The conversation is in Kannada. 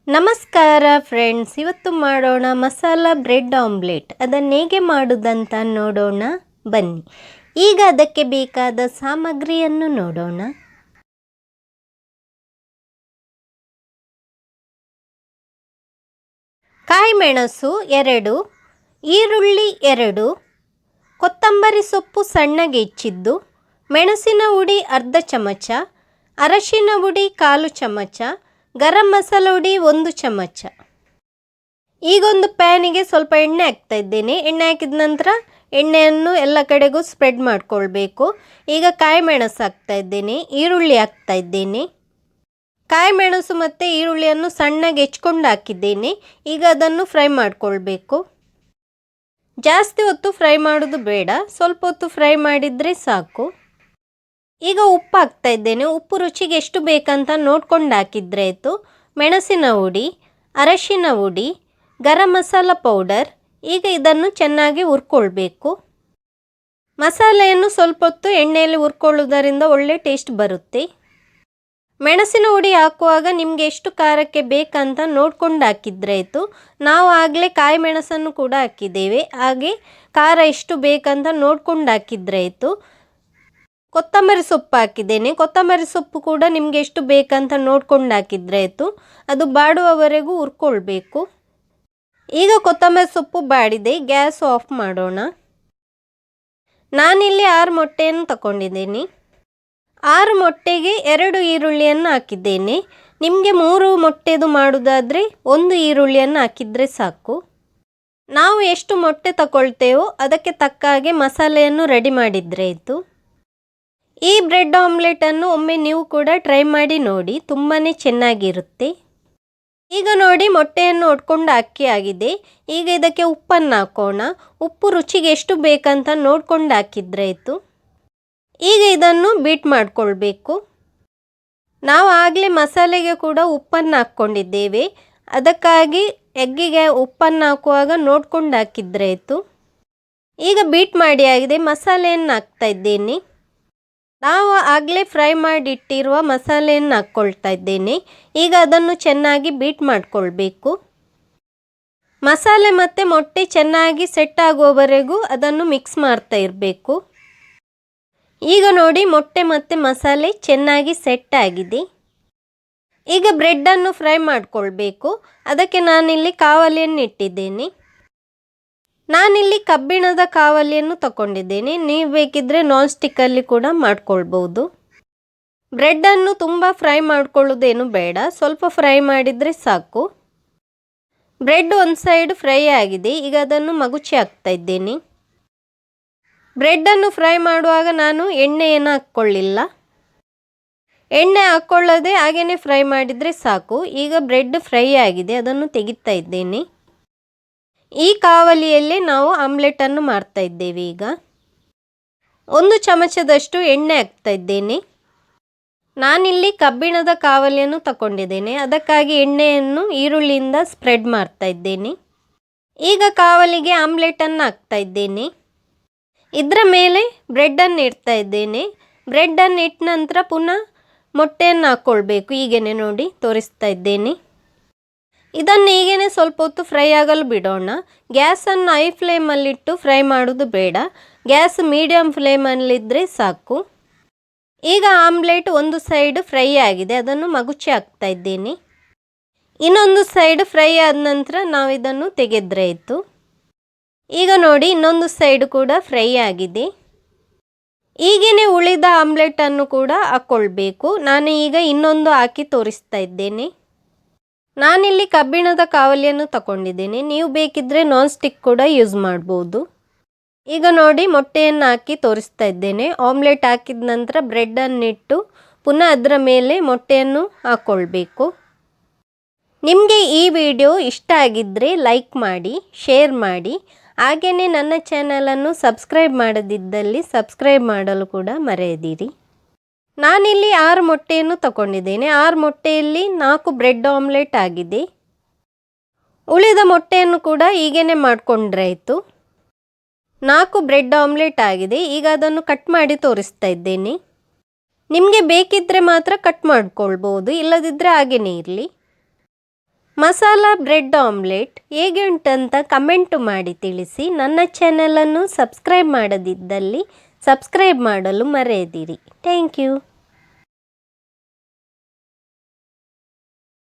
ನಮಸ್ಕಾರ ಫ್ರೆಂಡ್ಸ್, ಇವತ್ತು ಮಾಡೋಣ ಮಸಾಲ ಬ್ರೆಡ್ ಆಮ್ಲೆಟ್. ಅದನ್ನು ಹೇಗೆ ಮಾಡೋದಂತ ನೋಡೋಣ ಬನ್ನಿ. ಈಗ ಅದಕ್ಕೆ ಬೇಕಾದ ಸಾಮಗ್ರಿಯನ್ನು ನೋಡೋಣ. ಕಾಯಿಮೆಣಸು 2, ಈರುಳ್ಳಿ 2, ಕೊತ್ತಂಬರಿ ಸೊಪ್ಪು ಸಣ್ಣಗೆ ಹೆಚ್ಚಿದ್ದು, ಮೆಣಸಿನ ಹುಡಿ ಅರ್ಧ ಚಮಚ, ಅರಶಿನ ಹುಡಿ 1/4 ಚಮಚ, ಗರಂ ಮಸಾಲ ಹುಡಿ 1 ಚಮಚ. ಈಗ ಒಂದು ಪ್ಯಾನಿಗೆ ಸ್ವಲ್ಪ ಎಣ್ಣೆ ಹಾಕ್ತಾ ಇದ್ದೇನೆ. ಎಣ್ಣೆ ಹಾಕಿದ ನಂತರ ಎಣ್ಣೆಯನ್ನು ಎಲ್ಲ ಕಡೆಗೂ ಸ್ಪ್ರೆಡ್ ಮಾಡ್ಕೊಳ್ಬೇಕು. ಈಗ ಕಾಯಿಮೆಣಸು ಹಾಕ್ತಾ ಇದ್ದೇನೆ, ಈರುಳ್ಳಿ ಹಾಕ್ತಾ ಇದ್ದೇನೆ. ಕಾಯಿಮೆಣಸು ಮತ್ತು ಈರುಳ್ಳಿಯನ್ನು ಸಣ್ಣಗೆ ಹೆಚ್ಕೊಂಡು ಹಾಕಿದ್ದೇನೆ. ಈಗ ಅದನ್ನು ಫ್ರೈ ಮಾಡ್ಕೊಳ್ಬೇಕು. ಜಾಸ್ತಿ ಹೊತ್ತು ಫ್ರೈ ಮಾಡೋದು ಬೇಡ, ಸ್ವಲ್ಪ ಹೊತ್ತು ಫ್ರೈ ಮಾಡಿದರೆ ಸಾಕು. ಈಗ ಉಪ್ಪು ಹಾಕ್ತಾ ಇದ್ದೇನೆ. ಉಪ್ಪು ರುಚಿಗೆ ಎಷ್ಟು ಬೇಕಂತ ನೋಡ್ಕೊಂಡು ಹಾಕಿದರೆ ಆಯಿತು. ಮೆಣಸಿನ ಹುಡಿ, ಅರಶಿನ ಹುಡಿ, ಗರಂ ಮಸಾಲ ಪೌಡರ್. ಈಗ ಇದನ್ನು ಚೆನ್ನಾಗಿ ಹುರ್ಕೊಳ್ಬೇಕು. ಮಸಾಲೆಯನ್ನು ಸ್ವಲ್ಪ ಹೊತ್ತು ಎಣ್ಣೆಯಲ್ಲಿ ಹುರ್ಕೊಳ್ಳೋದರಿಂದ ಒಳ್ಳೆ ಟೇಸ್ಟ್ ಬರುತ್ತೆ. ಮೆಣಸಿನ ಹುಡಿ ಹಾಕುವಾಗ ನಿಮಗೆ ಎಷ್ಟು ಖಾರಕ್ಕೆ ಬೇಕಂತ ನೋಡ್ಕೊಂಡು ಹಾಕಿದರೆ ಆಯಿತು. ನಾವು ಆಗಲೇ ಕಾಯಿ ಮೆಣಸನ್ನು ಕೂಡ ಹಾಕಿದ್ದೇವೆ, ಹಾಗೆ ಖಾರ ಎಷ್ಟು ಬೇಕಂತ ನೋಡ್ಕೊಂಡು ಹಾಕಿದರೆ ಆಯಿತು. ಕೊತ್ತಂಬರಿ ಸೊಪ್ಪು ಹಾಕಿದ್ದೇನೆ. ಕೊತ್ತಂಬರಿ ಸೊಪ್ಪು ಕೂಡ ನಿಮಗೆ ಎಷ್ಟು ಬೇಕಂತ ನೋಡ್ಕೊಂಡು ಹಾಕಿದರೆ ಆಯಿತು. ಅದು ಬಾಡುವವರೆಗೂ ಹುರ್ಕೊಳ್ಬೇಕು. ಈಗ ಕೊತ್ತಂಬರಿ ಸೊಪ್ಪು ಬಾಡಿದೆ, ಗ್ಯಾಸ್ ಆಫ್ ಮಾಡೋಣ. ನಾನಿಲ್ಲಿ 6 ಮೊಟ್ಟೆಯನ್ನು ತಗೊಂಡಿದ್ದೇನೆ. 6 ಮೊಟ್ಟೆಗೆ 2 ಈರುಳ್ಳಿಯನ್ನು ಹಾಕಿದ್ದೇನೆ. ನಿಮಗೆ 3 ಮೊಟ್ಟೆದು ಮಾಡೋದಾದರೆ 1 ಈರುಳ್ಳಿಯನ್ನು ಹಾಕಿದರೆ ಸಾಕು. ನಾವು ಎಷ್ಟು ಮೊಟ್ಟೆ ತಗೊಳ್ತೇವೋ ಅದಕ್ಕೆ ತಕ್ಕ ಹಾಗೆ ಮಸಾಲೆಯನ್ನು ರೆಡಿ ಮಾಡಿದರೆ ಆಯಿತು. ಈ ಬ್ರೆಡ್ ಆಮ್ಲೆಟನ್ನು ಒಮ್ಮೆ ನೀವು ಕೂಡ ಟ್ರೈ ಮಾಡಿ ನೋಡಿ, ತುಂಬಾ ಚೆನ್ನಾಗಿರುತ್ತೆ. ಈಗ ನೋಡಿ, ಮೊಟ್ಟೆಯನ್ನು ಒಡ್ಕೊಂಡು ಅಕ್ಕಿ ಆಗಿದೆ. ಈಗ ಇದಕ್ಕೆ ಉಪ್ಪನ್ನು ಹಾಕೋಣ. ಉಪ್ಪು ರುಚಿಗೆ ಎಷ್ಟು ಬೇಕಂತ ನೋಡ್ಕೊಂಡು ಹಾಕಿದರೆ ಆಯಿತು. ಈಗ ಇದನ್ನು ಬೀಟ್ ಮಾಡಿಕೊಳ್ಬೇಕು. ನಾವು ಆಗಲೇ ಮಸಾಲೆಗೆ ಕೂಡ ಉಪ್ಪನ್ನು ಹಾಕ್ಕೊಂಡಿದ್ದೇವೆ, ಅದಕ್ಕಾಗಿ ಎಗ್ಗಿಗೆ ಉಪ್ಪನ್ನು ಹಾಕುವಾಗ ನೋಡ್ಕೊಂಡು ಹಾಕಿದರೆ ಆಯಿತು. ಈಗ ಬೀಟ್ ಮಾಡಿ ಆಗಿದೆ. ಮಸಾಲೆಯನ್ನು ಹಾಕ್ತಾ ಇದ್ದೇನೆ. ನಾವು ಆಗಲೇ ಫ್ರೈ ಮಾಡಿಟ್ಟಿರುವ ಮಸಾಲೆಯನ್ನು ಹಾಕ್ಕೊಳ್ತಾ ಇದ್ದೇನೆ. ಈಗ ಅದನ್ನು ಚೆನ್ನಾಗಿ ಬೀಟ್ ಮಾಡಿಕೊಳ್ಬೇಕು. ಮಸಾಲೆ ಮತ್ತು ಮೊಟ್ಟೆ ಚೆನ್ನಾಗಿ ಸೆಟ್ ಆಗುವವರೆಗೂ ಅದನ್ನು ಮಿಕ್ಸ್ ಮಾಡ್ತಾ ಇರಬೇಕು. ಈಗ ನೋಡಿ, ಮೊಟ್ಟೆ ಮತ್ತು ಮಸಾಲೆ ಚೆನ್ನಾಗಿ ಸೆಟ್ ಆಗಿದೆ. ಈಗ ಬ್ರೆಡ್ಡನ್ನು ಫ್ರೈ ಮಾಡಿಕೊಳ್ಬೇಕು. ಅದಕ್ಕೆ ನಾನಿಲ್ಲಿ ಕಾವಲಿಯನ್ನು ಇಟ್ಟಿದ್ದೇನೆ. ನಾನಿಲ್ಲಿ ಕಬ್ಬಿಣದ ಕಾವಲಿಯನ್ನು ತಗೊಂಡಿದ್ದೇನೆ. ನೀವು ಬೇಕಿದ್ದರೆ ನಾನ್ ಸ್ಟಿಕ್ಕಲ್ಲಿ ಕೂಡ ಮಾಡ್ಕೊಳ್ಬೋದು. ಬ್ರೆಡ್ಡನ್ನು ತುಂಬ ಫ್ರೈ ಮಾಡ್ಕೊಳ್ಳೋದೇನು ಬೇಡ, ಸ್ವಲ್ಪ ಫ್ರೈ ಮಾಡಿದರೆ ಸಾಕು. ಬ್ರೆಡ್ ಒಂದು ಸೈಡ್ ಫ್ರೈ ಆಗಿದೆ. ಈಗ ಅದನ್ನು ಮಗುಚಿ ಹಾಕ್ತಾ ಇದ್ದೇನೆ. ಬ್ರೆಡ್ಡನ್ನು ಫ್ರೈ ಮಾಡುವಾಗ ನಾನು ಎಣ್ಣೆಯನ್ನು ಹಾಕ್ಕೊಳ್ಳಿಲ್ಲ. ಎಣ್ಣೆ ಹಾಕ್ಕೊಳ್ಳದೆ ಹಾಗೆಯೇ ಫ್ರೈ ಮಾಡಿದರೆ ಸಾಕು. ಈಗ ಬ್ರೆಡ್ ಫ್ರೈ ಆಗಿದೆ, ಅದನ್ನು ತೆಗಿತಾ ಇದ್ದೇನೆ. ಈ ಕಾವಲಿಯಲ್ಲೇ ನಾವು ಆಮ್ಲೆಟನ್ನು ಮಾಡ್ತಾ ಇದ್ದೇವೆ. ಈಗ 1 ಚಮಚದಷ್ಟು ಎಣ್ಣೆ ಹಾಕ್ತಾ ಇದ್ದೇನೆ. ನಾನಿಲ್ಲಿ ಕಬ್ಬಿಣದ ಕಾವಲಿಯನ್ನು ತಗೊಂಡಿದ್ದೇನೆ, ಅದಕ್ಕಾಗಿ ಎಣ್ಣೆಯನ್ನು ಈರುಳ್ಳಿಯಿಂದ ಸ್ಪ್ರೆಡ್ ಮಾಡ್ತಾ ಇದ್ದೇನೆ. ಈಗ ಕಾವಲಿಗೆ ಆಮ್ಲೆಟನ್ನು ಹಾಕ್ತಾ ಇದ್ದೇನೆ. ಇದರ ಮೇಲೆ ಬ್ರೆಡ್ಡನ್ನು ಇಡ್ತಾ ಇದ್ದೇನೆ. ಬ್ರೆಡ್ಡನ್ನು ಇಟ್ಟ ನಂತರ ಪುನಃ ಮೊಟ್ಟೆಯನ್ನು ಹಾಕ್ಕೊಳ್ಬೇಕು. ಹೀಗೇನೆ ನೋಡಿ ತೋರಿಸ್ತಾ ಇದ್ದೇನೆ. ಇದನ್ನು ಹೀಗೇ ಸ್ವಲ್ಪ ಹೊತ್ತು ಫ್ರೈ ಆಗಲು ಬಿಡೋಣ. ಗ್ಯಾಸನ್ನು ಹೈ ಫ್ಲೇಮಲ್ಲಿಟ್ಟು ಫ್ರೈ ಮಾಡೋದು ಬೇಡ, ಗ್ಯಾಸ್ ಮೀಡಿಯಮ್ ಫ್ಲೇಮಲ್ಲಿದ್ದರೆ ಸಾಕು. ಈಗ ಆಮ್ಲೆಟ್ ಒಂದು ಸೈಡ್ ಫ್ರೈ ಆಗಿದೆ, ಅದನ್ನು ಮಗುಚಿ ಹಾಕ್ತಾ ಇದ್ದೇನೆ. ಇನ್ನೊಂದು ಸೈಡ್ ಫ್ರೈ ಆದ ನಂತರ ನಾವು ಇದನ್ನು ತೆಗೆದ್ರೆ ಆಯಿತು. ಈಗ ನೋಡಿ, ಇನ್ನೊಂದು ಸೈಡ್ ಕೂಡ ಫ್ರೈ ಆಗಿದೆ. ಹೀಗೇ ಉಳಿದ ಆಮ್ಲೆಟನ್ನು ಕೂಡ ಹಾಕ್ಕೊಳ್ಬೇಕು. ನಾನು ಈಗ ಇನ್ನೊಂದು ಹಾಕಿ ತೋರಿಸ್ತಾ ಇದ್ದೇನೆ. ನಾನಿಲ್ಲಿ ಕಬ್ಬಿಣದ ಕಾವಲಿಯನ್ನು ತಗೊಂಡಿದ್ದೇನೆ. ನೀವು ಬೇಕಿದ್ದರೆ ನಾನ್ ಸ್ಟಿಕ್ ಕೂಡ ಯೂಸ್ ಮಾಡ್ಬೋದು. ಈಗ ನೋಡಿ, ಮೊಟ್ಟೆಯನ್ನು ಹಾಕಿ ತೋರಿಸ್ತಾ ಇದ್ದೇನೆ. ಆಮ್ಲೆಟ್ ಹಾಕಿದ ನಂತರ ಬ್ರೆಡ್ಡನ್ನಿಟ್ಟು ಪುನಃ ಅದರ ಮೇಲೆ ಮೊಟ್ಟೆಯನ್ನು ಹಾಕ್ಕೊಳ್ಬೇಕು. ನಿಮಗೆ ಈ ವಿಡಿಯೋ ಇಷ್ಟ ಆಗಿದ್ದರೆ ಲೈಕ್ ಮಾಡಿ, ಶೇರ್ ಮಾಡಿ. ಹಾಗೆಯೇ ನನ್ನ ಚಾನಲನ್ನು ಸಬ್ಸ್ಕ್ರೈಬ್ ಮಾಡದಿದ್ದಲ್ಲಿ ಸಬ್ಸ್ಕ್ರೈಬ್ ಮಾಡಲು ಕೂಡ ಮರೆಯದಿರಿ. ನಾನಿಲ್ಲಿ 6 ಮೊಟ್ಟೆಯನ್ನು ತಗೊಂಡಿದ್ದೇನೆ. 6 ಮೊಟ್ಟೆಯಲ್ಲಿ 4 ಬ್ರೆಡ್ ಆಮ್ಲೆಟ್ ಆಗಿದೆ. ಉಳಿದ ಮೊಟ್ಟೆಯನ್ನು ಕೂಡ ಹೀಗೇ ಮಾಡಿಕೊಂಡ್ರೆ ಆಯಿತು. 4 ಬ್ರೆಡ್ ಆಮ್ಲೆಟ್ ಆಗಿದೆ. ಈಗ ಅದನ್ನು ಕಟ್ ಮಾಡಿ ತೋರಿಸ್ತಾ ಇದ್ದೇನೆ. ನಿಮಗೆ ಬೇಕಿದ್ದರೆ ಮಾತ್ರ ಕಟ್ ಮಾಡ್ಕೊಳ್ಬೋದು, ಇಲ್ಲದಿದ್ದರೆ ಹಾಗೇ ಇರಲಿ. ಮಸಾಲಾ ಬ್ರೆಡ್ ಆಮ್ಲೆಟ್ ಹೇಗೆ ಉಂಟಂತ ಕಮೆಂಟು ಮಾಡಿ ತಿಳಿಸಿ. ನನ್ನ ಚಾನಲನ್ನು ಸಬ್ಸ್ಕ್ರೈಬ್ ಮಾಡದಿದ್ದಲ್ಲಿ ಸಬ್ಸ್ಕ್ರೈಬ್ ಮಾಡಲು ಮರೆಯದಿರಿ. Thank you.